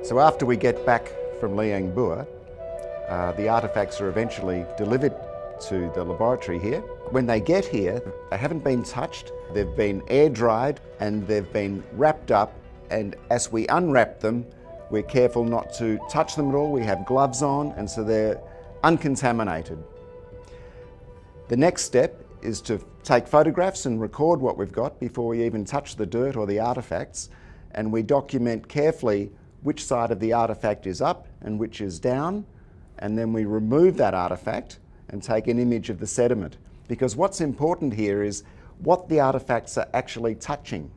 So after we get back from Liang Bua, the artefacts are eventually delivered to the laboratory here. When they get here, they haven't been touched, they've been air dried and they've been wrapped up, and as we unwrap them, we're careful not to touch them at all. We have gloves on, and so they're uncontaminated. The next step is to take photographs and record what we've got before we even touch the dirt or the artefacts, and we document carefully which side of the artefact is up and which is down, and then we remove that artefact and take an image of the sediment. Because what's important here is what the artefacts are actually touching.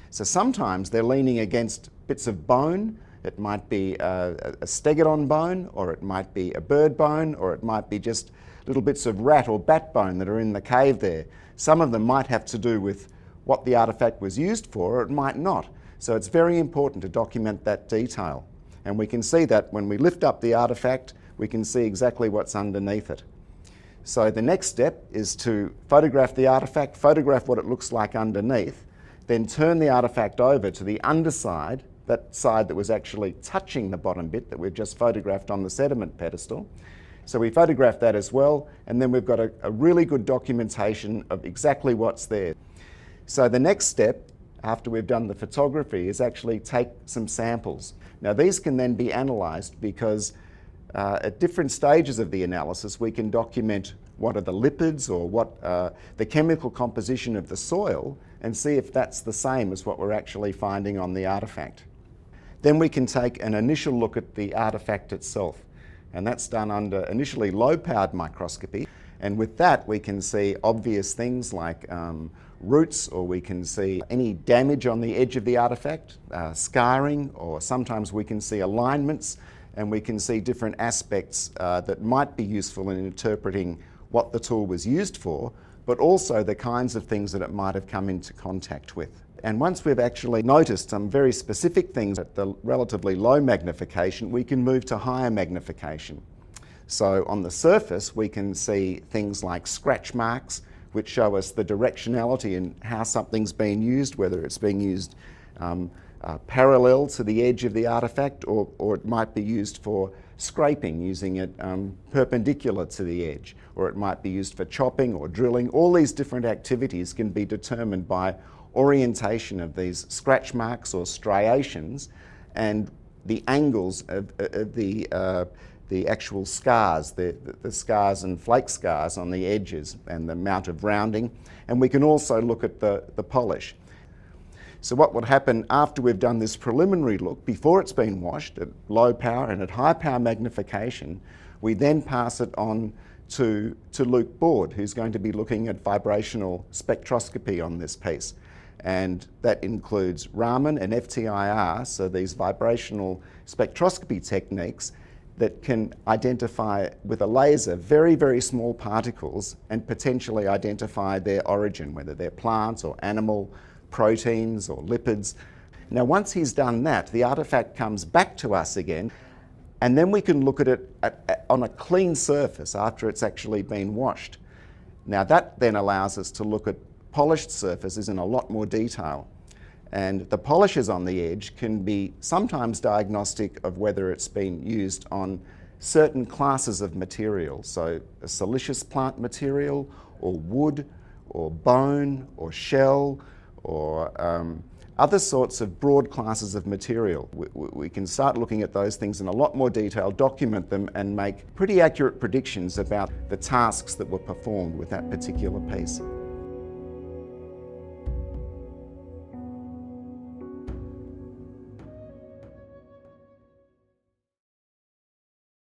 So sometimes they're leaning against bits of bone. It might be a stegodon bone, or it might be a bird bone, or it might be just little bits of rat or bat bone that are in the cave there. Some of them might have to do with what the artefact was used for, or it might not. So it's very important to document that detail. And we can see that when we lift up the artefact, we can see exactly what's underneath it. So the next step is to photograph the artefact, photograph what it looks like underneath, then turn the artefact over to the underside, that side that was actually touching the bottom bit that we've just photographed on the sediment pedestal. So we photograph that as well, and then we've got a really good documentation of exactly what's there. So the next step, after we've done the photography, is actually take some samples. Now these can then be analysed because at different stages of the analysis we can document what are the lipids or what the chemical composition of the soil, and see if that's the same as what we're actually finding on the artefact. Then we can take an initial look at the artefact itself, and that's done under initially low-powered microscopy, and with that we can see obvious things like roots, or we can see any damage on the edge of the artefact, scarring, or sometimes we can see alignments, and we can see different aspects that might be useful in interpreting what the tool was used for, but also the kinds of things that it might have come into contact with. And once we've actually noticed some very specific things at the relatively low magnification, we can move to higher magnification. So on the surface we can see things like scratch marks, which show us the directionality and how something's been used, whether it's being used parallel to the edge of the artefact, or it might be used for scraping, using it perpendicular to the edge, or it might be used for chopping or drilling. All these different activities can be determined by orientation of these scratch marks or striations and the angles of the actual scars, the scars and flake scars on the edges, and the amount of rounding. And we can also look at the polish. So what would happen after we've done this preliminary look, before it's been washed at low power and at high power magnification, we then pass it on to Luke Board, who's going to be looking at vibrational spectroscopy on this piece. And that includes Raman and FTIR, so these vibrational spectroscopy techniques that can identify with a laser very, very small particles and potentially identify their origin, whether they're plants or animal, proteins or lipids. Now once he's done that, the artefact comes back to us again, and then we can look at it on a clean surface after it's actually been washed. Now that then allows us to look at polished surfaces in a lot more detail. And the polishes on the edge can be sometimes diagnostic of whether it's been used on certain classes of material, so a siliceous plant material, or wood, or bone, or shell, or other sorts of broad classes of material. We can start looking at those things in a lot more detail, document them, and make pretty accurate predictions about the tasks that were performed with that particular piece.